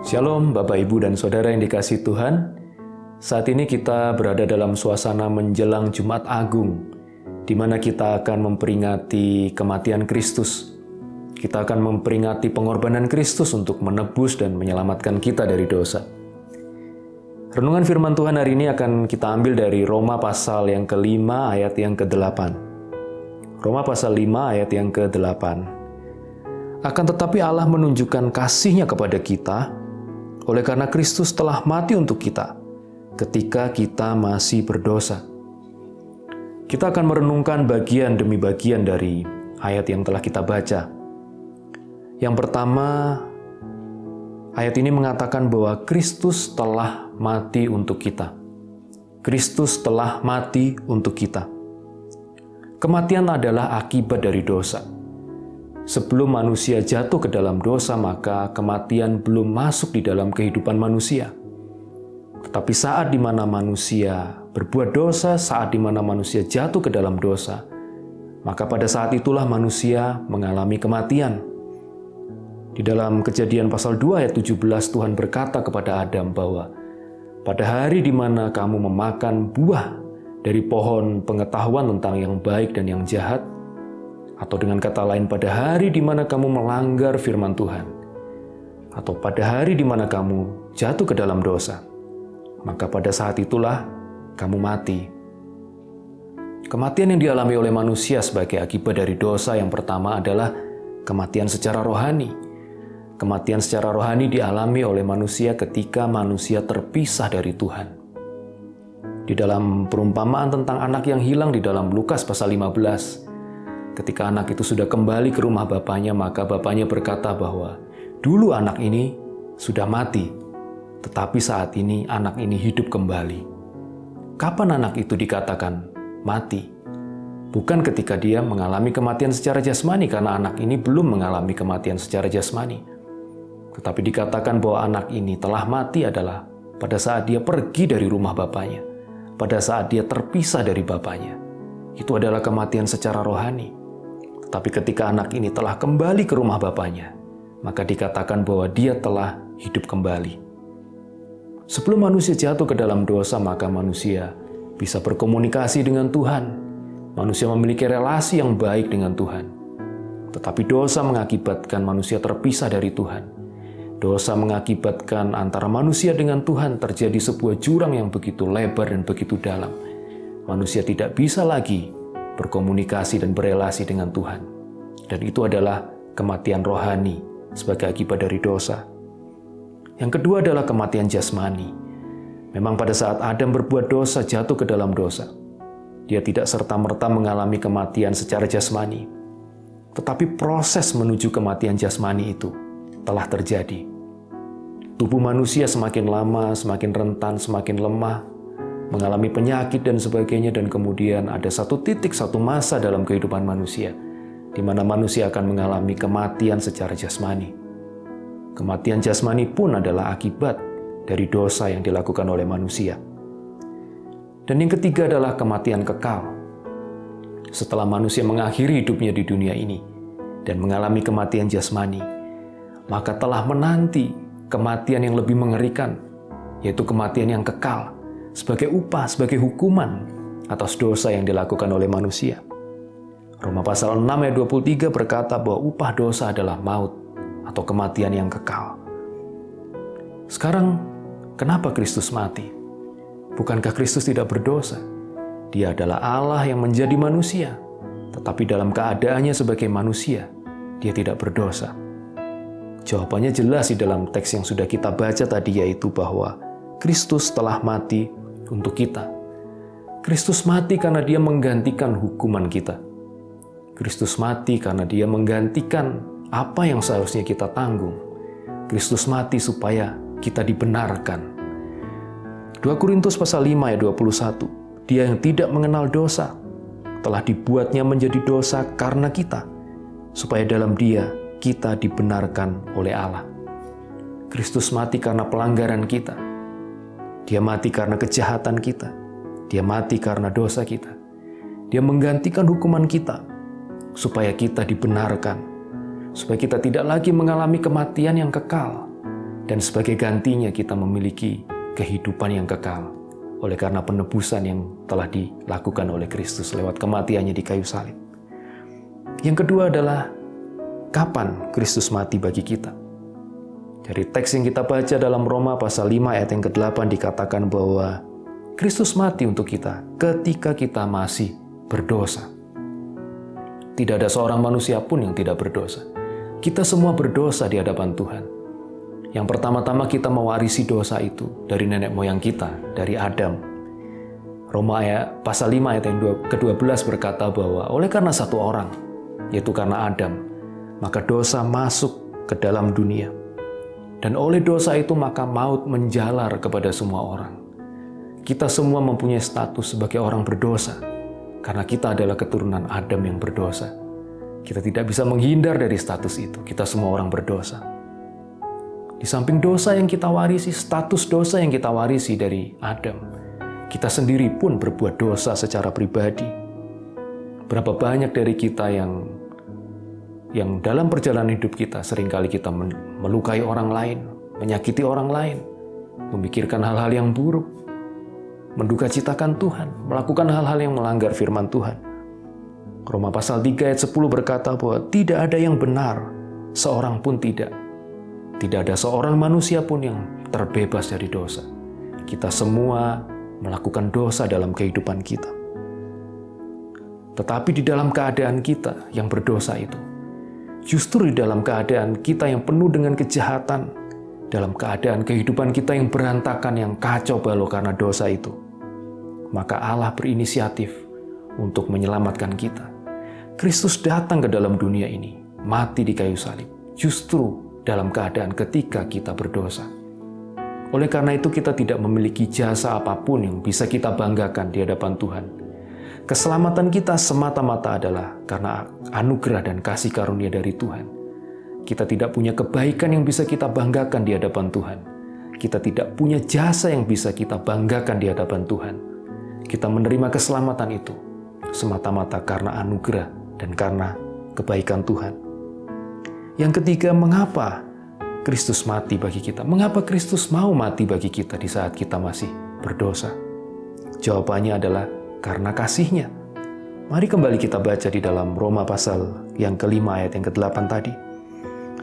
Shalom Bapak Ibu dan Saudara yang dikasihi Tuhan. Saat ini kita berada dalam suasana menjelang Jumat Agung, di mana kita akan memperingati kematian Kristus. Kita akan memperingati pengorbanan Kristus untuk menebus dan menyelamatkan kita dari dosa. Renungan firman Tuhan hari ini akan kita ambil dari Roma pasal yang ke-5 ayat yang ke-8. Roma pasal 5 ayat yang ke-8. Akan tetapi Allah menunjukkan kasih-Nya kepada kita, oleh karena Kristus telah mati untuk kita, ketika kita masih berdosa. Kita akan merenungkan bagian demi bagian dari ayat yang telah kita baca. Yang pertama, ayat ini mengatakan bahwa Kristus telah mati untuk kita. Kristus telah mati untuk kita. Kematian adalah akibat dari dosa. Sebelum manusia jatuh ke dalam dosa, maka kematian belum masuk di dalam kehidupan manusia. Tetapi saat di mana manusia berbuat dosa, saat di mana manusia jatuh ke dalam dosa, maka pada saat itulah manusia mengalami kematian. Di dalam Kejadian pasal 2 ayat 17, Tuhan berkata kepada Adam bahwa pada hari di mana kamu memakan buah dari pohon pengetahuan tentang yang baik dan yang jahat, atau dengan kata lain, pada hari di mana kamu melanggar firman Tuhan, atau pada hari di mana kamu jatuh ke dalam dosa, maka pada saat itulah kamu mati. Kematian yang dialami oleh manusia sebagai akibat dari dosa yang pertama adalah kematian secara rohani. Kematian secara rohani dialami oleh manusia ketika manusia terpisah dari Tuhan. Di dalam perumpamaan tentang anak yang hilang di dalam Lukas pasal 15, ketika anak itu sudah kembali ke rumah bapaknya, maka bapaknya berkata bahwa dulu anak ini sudah mati, tetapi saat ini anak ini hidup kembali. Kapan anak itu dikatakan mati? Bukan ketika dia mengalami kematian secara jasmani, karena anak ini belum mengalami kematian secara jasmani. Tetapi dikatakan bahwa anak ini telah mati adalah pada saat dia pergi dari rumah bapaknya, pada saat dia terpisah dari bapaknya. Itu adalah kematian secara rohani. Tapi ketika anak ini telah kembali ke rumah bapaknya, maka dikatakan bahwa dia telah hidup kembali. Sebelum manusia jatuh ke dalam dosa, maka manusia bisa berkomunikasi dengan Tuhan. Manusia memiliki relasi yang baik dengan Tuhan. Tetapi dosa mengakibatkan manusia terpisah dari Tuhan. Dosa mengakibatkan antara manusia dengan Tuhan terjadi sebuah jurang yang begitu lebar dan begitu dalam. Manusia tidak bisa lagi berkomunikasi dan berelasi dengan Tuhan. Dan itu adalah kematian rohani sebagai akibat dari dosa. Yang kedua adalah kematian jasmani. Memang pada saat Adam berbuat dosa, jatuh ke dalam dosa, dia tidak serta-merta mengalami kematian secara jasmani. Tetapi proses menuju kematian jasmani itu telah terjadi. Tubuh manusia semakin lama, semakin rentan, semakin lemah, mengalami penyakit dan sebagainya, dan kemudian ada satu titik, satu masa dalam kehidupan manusia di mana manusia akan mengalami kematian secara jasmani. Kematian jasmani pun adalah akibat dari dosa yang dilakukan oleh manusia. Dan yang ketiga adalah kematian kekal. Setelah manusia mengakhiri hidupnya di dunia ini dan mengalami kematian jasmani, maka telah menanti kematian yang lebih mengerikan, yaitu kematian yang kekal, sebagai upah, sebagai hukuman atas dosa yang dilakukan oleh manusia. Roma pasal 6 ayat 23 berkata bahwa upah dosa adalah maut atau kematian yang kekal. Sekarang, kenapa Kristus mati? Bukankah Kristus tidak berdosa? Dia adalah Allah yang menjadi manusia, tetapi dalam keadaannya sebagai manusia, dia tidak berdosa. Jawabannya jelas di dalam teks yang sudah kita baca tadi, yaitu bahwa Kristus telah mati untuk kita. Kristus mati karena dia menggantikan hukuman kita. Kristus mati karena dia menggantikan apa yang seharusnya kita tanggung. Kristus mati supaya kita dibenarkan. 2 Korintus pasal 5 ayat 21. Dia yang tidak mengenal dosa telah dibuatnya menjadi dosa karena kita, supaya dalam dia kita dibenarkan oleh Allah. Kristus mati karena pelanggaran kita. Dia mati karena kejahatan kita. Dia mati karena dosa kita. Dia menggantikan hukuman kita, supaya kita dibenarkan, supaya kita tidak lagi mengalami kematian yang kekal, Dan sebagai gantinya kita memiliki kehidupan yang kekal oleh karena penebusan yang telah dilakukan oleh Kristus lewat kematiannya di kayu salib. Yang kedua adalah kapan Kristus mati bagi kita. Dari teks yang kita baca dalam Roma pasal 5 ayat yang ke-8 dikatakan bahwa Kristus mati untuk kita ketika kita masih berdosa. Tidak ada seorang manusia pun yang tidak berdosa. Kita semua berdosa di hadapan Tuhan. Yang pertama-tama kita mewarisi dosa itu dari nenek moyang kita, dari Adam. Roma pasal 5 ayat yang ke-12 berkata bahwa oleh karena satu orang, yaitu karena Adam, maka dosa masuk ke dalam dunia. Dan oleh dosa itu maka maut menjalar kepada semua orang. Kita semua mempunyai status sebagai orang berdosa, karena kita adalah keturunan Adam yang berdosa. Kita tidak bisa menghindar dari status itu, kita semua orang berdosa. Di samping dosa yang kita warisi, status dosa yang kita warisi dari Adam, kita sendiri pun berbuat dosa secara pribadi. Berapa banyak dari kita yang dalam perjalanan hidup kita seringkali kita melukai orang lain, menyakiti orang lain, memikirkan hal-hal yang buruk, mendukacitakan Tuhan, melakukan hal-hal yang melanggar firman Tuhan. Roma pasal 3 ayat 10 berkata bahwa tidak ada yang benar, seorang pun tidak. Tidak ada seorang manusia pun yang terbebas dari dosa. Kita semua melakukan dosa dalam kehidupan kita. Tetapi di dalam keadaan kita yang berdosa itu, justru di dalam keadaan kita yang penuh dengan kejahatan, dalam keadaan kehidupan kita yang berantakan, yang kacau balau karena dosa itu, maka Allah berinisiatif untuk menyelamatkan kita. Kristus datang ke dalam dunia ini, mati di kayu salib, justru dalam keadaan ketika kita berdosa. Oleh karena itu kita tidak memiliki jasa apapun yang bisa kita banggakan di hadapan Tuhan. Keselamatan kita semata-mata adalah karena anugerah dan kasih karunia dari Tuhan. Kita tidak punya kebaikan yang bisa kita banggakan di hadapan Tuhan. Kita tidak punya jasa yang bisa kita banggakan di hadapan Tuhan. Kita menerima keselamatan itu semata-mata karena anugerah dan karena kebaikan Tuhan. Yang ketiga, mengapa Kristus mati bagi kita? Mengapa Kristus mau mati bagi kita di saat kita masih berdosa? Jawabannya adalah karena kasih-Nya. Mari kembali kita baca di dalam Roma pasal yang ke-5 ayat yang ke-8 tadi.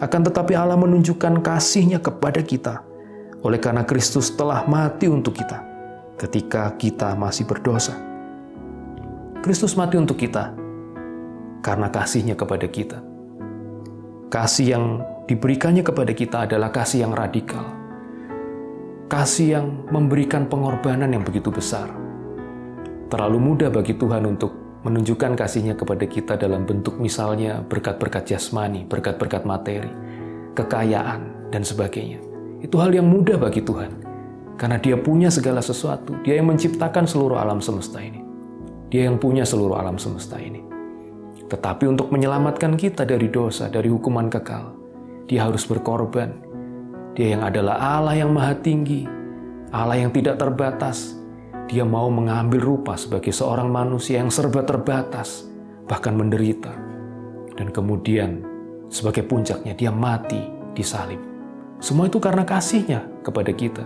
Akan tetapi Allah menunjukkan kasih-Nya kepada kita oleh karena Kristus telah mati untuk kita ketika kita masih berdosa. Kristus mati untuk kita karena kasih-Nya kepada kita. Kasih yang diberikannya kepada kita adalah kasih yang radikal. Kasih yang memberikan pengorbanan yang begitu besar. Terlalu mudah bagi Tuhan untuk menunjukkan kasih-Nya kepada kita dalam bentuk misalnya berkat-berkat jasmani, berkat-berkat materi, kekayaan, dan sebagainya. Itu hal yang mudah bagi Tuhan. Karena Dia punya segala sesuatu. Dia yang menciptakan seluruh alam semesta ini. Dia yang punya seluruh alam semesta ini. Tetapi untuk menyelamatkan kita dari dosa, dari hukuman kekal, Dia harus berkorban. Dia yang adalah Allah yang maha tinggi, Allah yang tidak terbatas. Dia mau mengambil rupa sebagai seorang manusia yang serba terbatas, bahkan menderita. Dan kemudian sebagai puncaknya Dia mati di salib. Semua itu karena kasih-Nya kepada kita.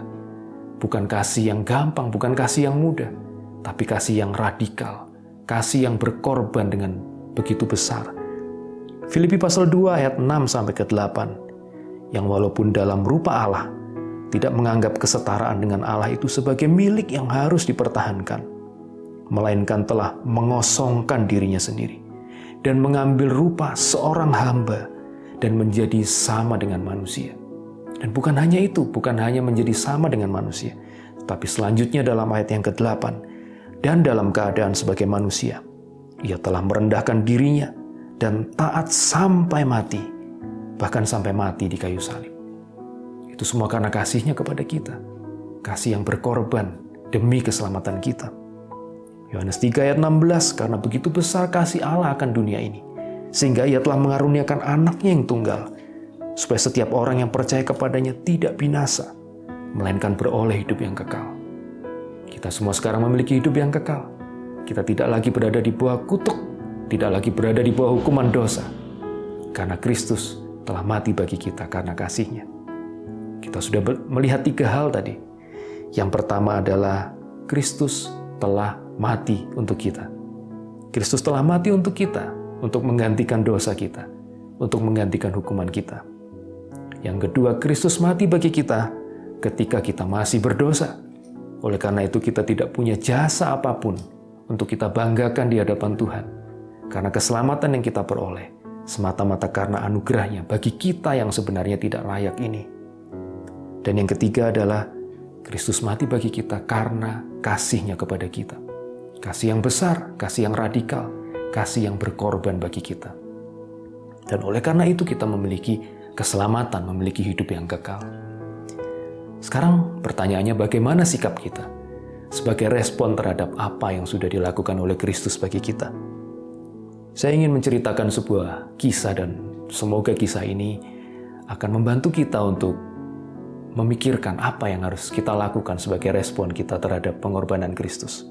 Bukan kasih yang gampang, bukan kasih yang mudah, tapi kasih yang radikal, kasih yang berkorban dengan begitu besar. Filipi pasal 2 ayat 6-8, yang walaupun dalam rupa Allah, tidak menganggap kesetaraan dengan Allah itu sebagai milik yang harus dipertahankan, melainkan telah mengosongkan dirinya sendiri, dan mengambil rupa seorang hamba, dan menjadi sama dengan manusia. Dan bukan hanya itu, bukan hanya menjadi sama dengan manusia, tapi selanjutnya dalam ayat yang ke-8, dan dalam keadaan sebagai manusia, Ia telah merendahkan dirinya dan taat sampai mati, bahkan sampai mati di kayu salib. Itu semua karena kasih-Nya kepada kita. Kasih yang berkorban demi keselamatan kita. Yohanes 3 ayat 16, karena begitu besar kasih Allah akan dunia ini, sehingga Ia telah mengaruniakan anaknya yang tunggal, supaya setiap orang yang percaya kepadanya tidak binasa, melainkan beroleh hidup yang kekal. Kita semua sekarang memiliki hidup yang kekal. Kita tidak lagi berada di bawah kutuk, tidak lagi berada di bawah hukuman dosa, karena Kristus telah mati bagi kita karena kasih-Nya. Kita sudah melihat 3 hal tadi. Yang pertama adalah Kristus telah mati untuk kita. Kristus telah mati untuk kita, untuk menggantikan dosa kita, untuk menggantikan hukuman kita. Yang kedua, Kristus mati bagi kita ketika kita masih berdosa. Oleh karena itu kita tidak punya jasa apapun untuk kita banggakan di hadapan Tuhan. Karena keselamatan yang kita peroleh semata-mata karena anugerah-Nya bagi kita yang sebenarnya tidak layak ini. Dan yang ketiga adalah Kristus mati bagi kita karena kasih-Nya kepada kita. Kasih yang besar, kasih yang radikal, kasih yang berkorban bagi kita. Dan oleh karena itu kita memiliki keselamatan, memiliki hidup yang kekal. Sekarang pertanyaannya, bagaimana sikap kita sebagai respon terhadap apa yang sudah dilakukan oleh Kristus bagi kita? Saya ingin menceritakan sebuah kisah dan semoga kisah ini akan membantu kita untuk memikirkan apa yang harus kita lakukan sebagai respon kita terhadap pengorbanan Kristus.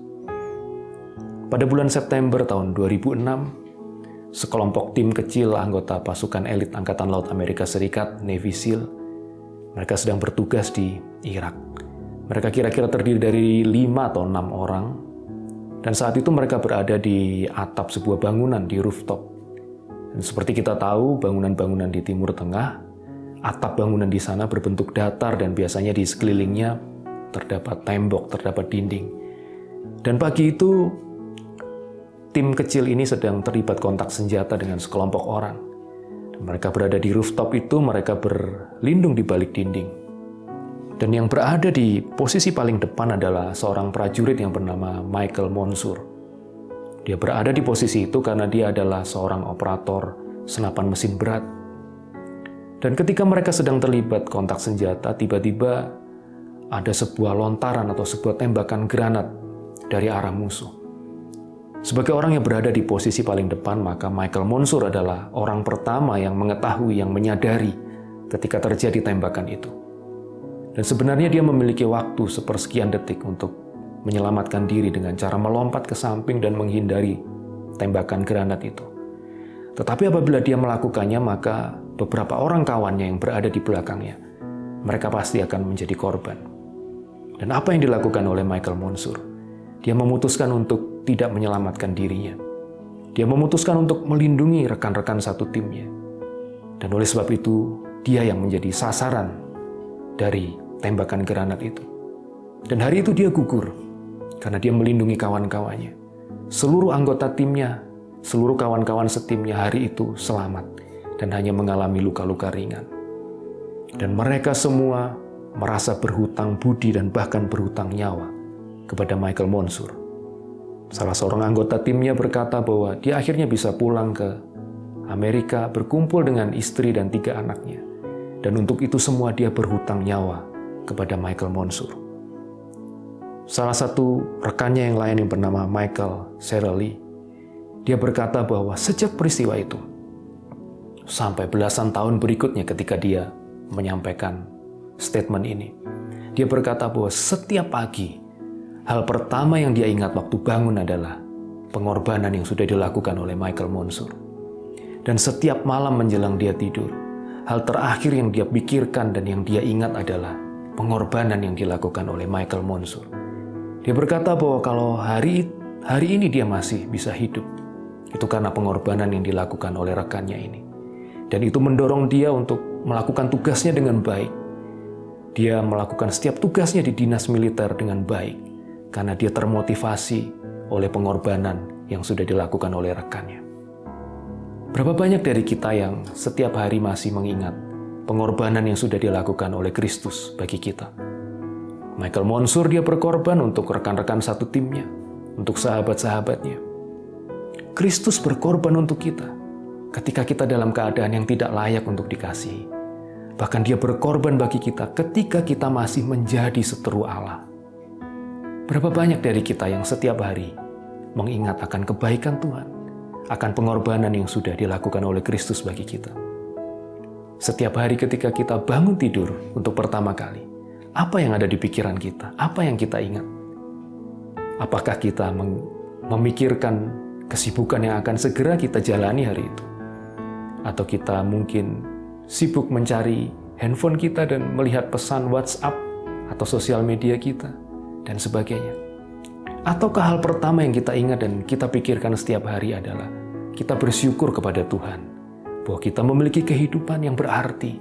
Pada bulan September tahun 2006, sekelompok tim kecil anggota pasukan elit Angkatan Laut Amerika Serikat, Navy SEAL, mereka sedang bertugas di Irak. Mereka kira-kira terdiri dari 5 atau 6 orang. Dan saat itu mereka berada di atap sebuah bangunan di rooftop. Dan seperti kita tahu, bangunan-bangunan di Timur Tengah, atap bangunan di sana berbentuk datar dan biasanya di sekelilingnya terdapat tembok, terdapat dinding. Dan pagi itu, tim kecil ini sedang terlibat kontak senjata dengan sekelompok orang. Mereka berada di rooftop itu, mereka berlindung di balik dinding. Dan yang berada di posisi paling depan adalah seorang prajurit yang bernama Michael Monsoor. Dia berada di posisi itu karena dia adalah seorang operator senapan mesin berat. Dan ketika mereka sedang terlibat kontak senjata, tiba-tiba ada sebuah lontaran atau sebuah tembakan granat dari arah musuh. Sebagai orang yang berada di posisi paling depan, maka Michael Monsoor adalah orang pertama yang mengetahui, yang menyadari ketika terjadi tembakan itu. Dan sebenarnya dia memiliki waktu sepersekian detik untuk menyelamatkan diri dengan cara melompat ke samping dan menghindari tembakan granat itu. Tetapi apabila dia melakukannya, maka beberapa orang kawannya yang berada di belakangnya, mereka pasti akan menjadi korban. Dan apa yang dilakukan oleh Michael Monsoor? Dia memutuskan untuk tidak menyelamatkan dirinya. Dia memutuskan untuk melindungi rekan-rekan satu timnya. Dan oleh sebab itu, dia yang menjadi sasaran dari tembakan granat itu. Dan hari itu dia gugur, karena dia melindungi kawan-kawannya. Seluruh anggota timnya, seluruh kawan-kawan setimnya hari itu selamat, dan hanya mengalami luka-luka ringan. Dan mereka semua merasa berhutang budi dan bahkan berhutang nyawa kepada Michael Monsoor. Salah seorang anggota timnya berkata bahwa dia akhirnya bisa pulang ke Amerika, berkumpul dengan istri dan 3 anaknya. Dan untuk itu semua dia berhutang nyawa kepada Michael Monsoor. Salah satu rekannya yang lain yang bernama Michael Serali, dia berkata bahwa sejak peristiwa itu, sampai belasan tahun berikutnya ketika dia menyampaikan statement ini, dia berkata bahwa setiap pagi, hal pertama yang dia ingat waktu bangun adalah pengorbanan yang sudah dilakukan oleh Michael Monsoor. Dan setiap malam menjelang dia tidur, hal terakhir yang dia pikirkan dan yang dia ingat adalah pengorbanan yang dilakukan oleh Michael Monsoor. Dia berkata bahwa kalau hari ini dia masih bisa hidup, itu karena pengorbanan yang dilakukan oleh rekannya ini. Dan itu mendorong dia untuk melakukan tugasnya dengan baik. Dia melakukan setiap tugasnya di dinas militer dengan baik, karena dia termotivasi oleh pengorbanan yang sudah dilakukan oleh rekannya. Berapa banyak dari kita yang setiap hari masih mengingat pengorbanan yang sudah dilakukan oleh Kristus bagi kita? Michael Monsoor dia berkorban untuk rekan-rekan satu timnya, untuk sahabat-sahabatnya. Kristus berkorban untuk kita ketika kita dalam keadaan yang tidak layak untuk dikasihi. Bahkan dia berkorban bagi kita ketika kita masih menjadi seteru Allah. Berapa banyak dari kita yang setiap hari mengingat akan kebaikan Tuhan, akan pengorbanan yang sudah dilakukan oleh Kristus bagi kita. Setiap hari ketika kita bangun tidur untuk pertama kali, apa yang ada di pikiran kita? Apa yang kita ingat? Apakah kita memikirkan kesibukan yang akan segera kita jalani hari itu? Atau kita mungkin sibuk mencari handphone kita dan melihat pesan WhatsApp atau sosial media kita, dan sebagainya. Ataukah hal pertama yang kita ingat dan kita pikirkan setiap hari adalah kita bersyukur kepada Tuhan bahwa kita memiliki kehidupan yang berarti,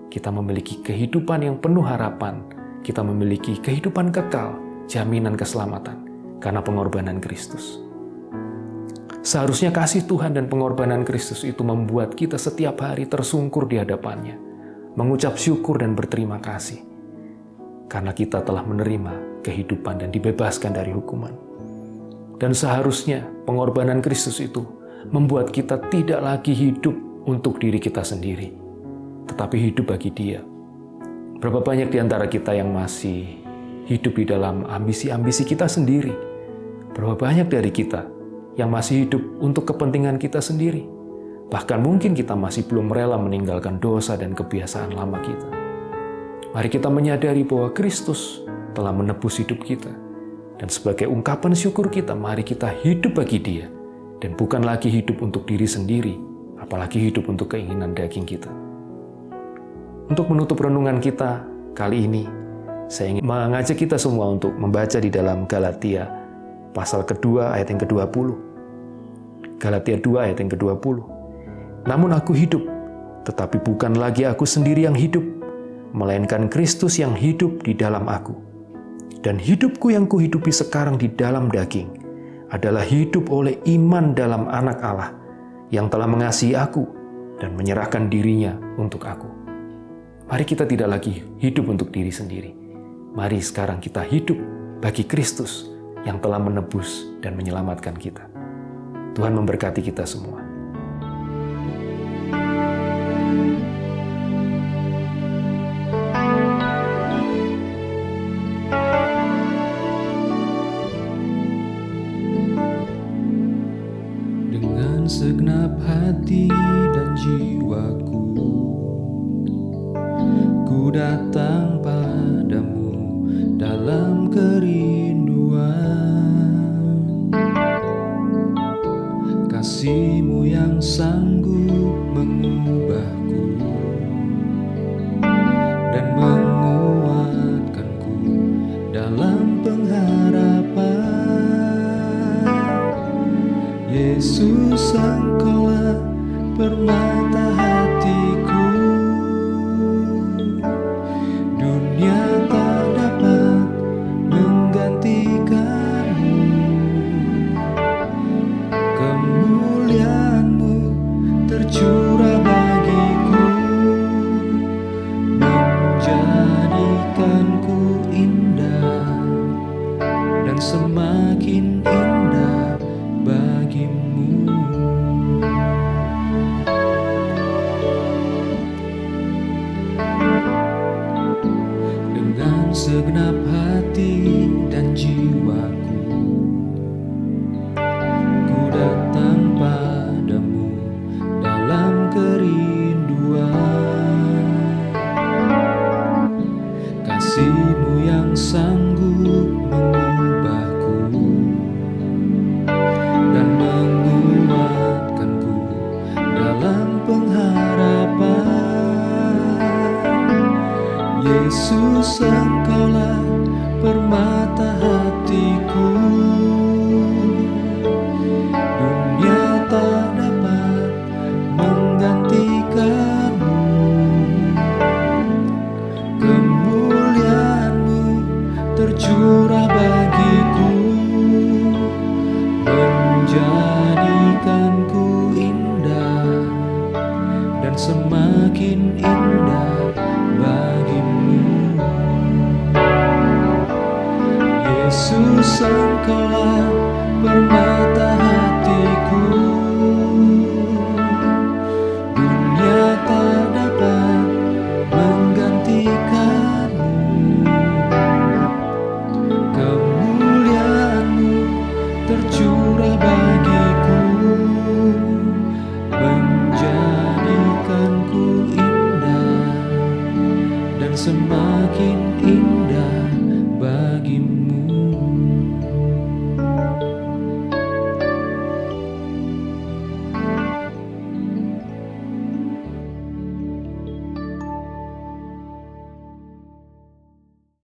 kita memiliki kehidupan yang penuh harapan, kita memiliki kehidupan kekal, jaminan keselamatan karena pengorbanan Kristus. Seharusnya kasih Tuhan dan pengorbanan Kristus itu membuat kita setiap hari tersungkur di hadapannya, mengucap syukur dan berterima kasih, karena kita telah menerima kehidupan dan dibebaskan dari hukuman. Dan seharusnya pengorbanan Kristus itu membuat kita tidak lagi hidup untuk diri kita sendiri, tetapi hidup bagi Dia. Berapa banyak di antara kita yang masih hidup di dalam ambisi-ambisi kita sendiri? Berapa banyak dari kita yang masih hidup untuk kepentingan kita sendiri? Bahkan mungkin kita masih belum rela meninggalkan dosa dan kebiasaan lama kita. Mari kita menyadari bahwa Kristus telah menebus hidup kita. Dan sebagai ungkapan syukur kita, mari kita hidup bagi Dia. Dan bukan lagi hidup untuk diri sendiri, apalagi hidup untuk keinginan daging kita. Untuk menutup renungan kita kali ini, saya ingin mengajak kita semua untuk membaca di dalam Galatia pasal kedua ayat yang ke-20. Galatia 2 ayat yang ke-20. Namun aku hidup, tetapi bukan lagi aku sendiri yang hidup, melainkan Kristus yang hidup di dalam aku. Dan hidupku yang kuhidupi sekarang di dalam daging adalah hidup oleh iman dalam Anak Allah yang telah mengasihi aku dan menyerahkan dirinya untuk aku. Mari kita tidak lagi hidup untuk diri sendiri. Mari sekarang kita hidup bagi Kristus yang telah menebus dan menyelamatkan kita. Tuhan memberkati kita semua. Dengan segenap hati dan jiwaku, ku datang padamu dalam kerinduan. Kasih-Mu yang sanggup mengubahku dan menguatkanku dalam pengharapan. Yesus, Engkaulah permata hatiku. Dunia tak dapat menggantikan-Mu. Kemuliaan-Mu tercurah bagiku, menjadikanku indah dan semakin indah bagi-Mu. Dengan segenap hati dan jiwaku, ku datang padamu dalam kerinduan. Kasih-Mu yang sanggup mengubahku dan menguatkanku dalam pengharapan. Yesus, Engkaulah permata hatiku. Dunia tak dapat menggantikan-Mu. Kemuliaan-Mu tercurah bagiku, menjadikanku indah dan semakin indah bagi-Mu. Yesus, Engkaulah permata hatiku. Dunia tak dapat menggantikan-Mu. Kemuliaan-Mu tercurah bagiku, menjadikanku indah dan semakin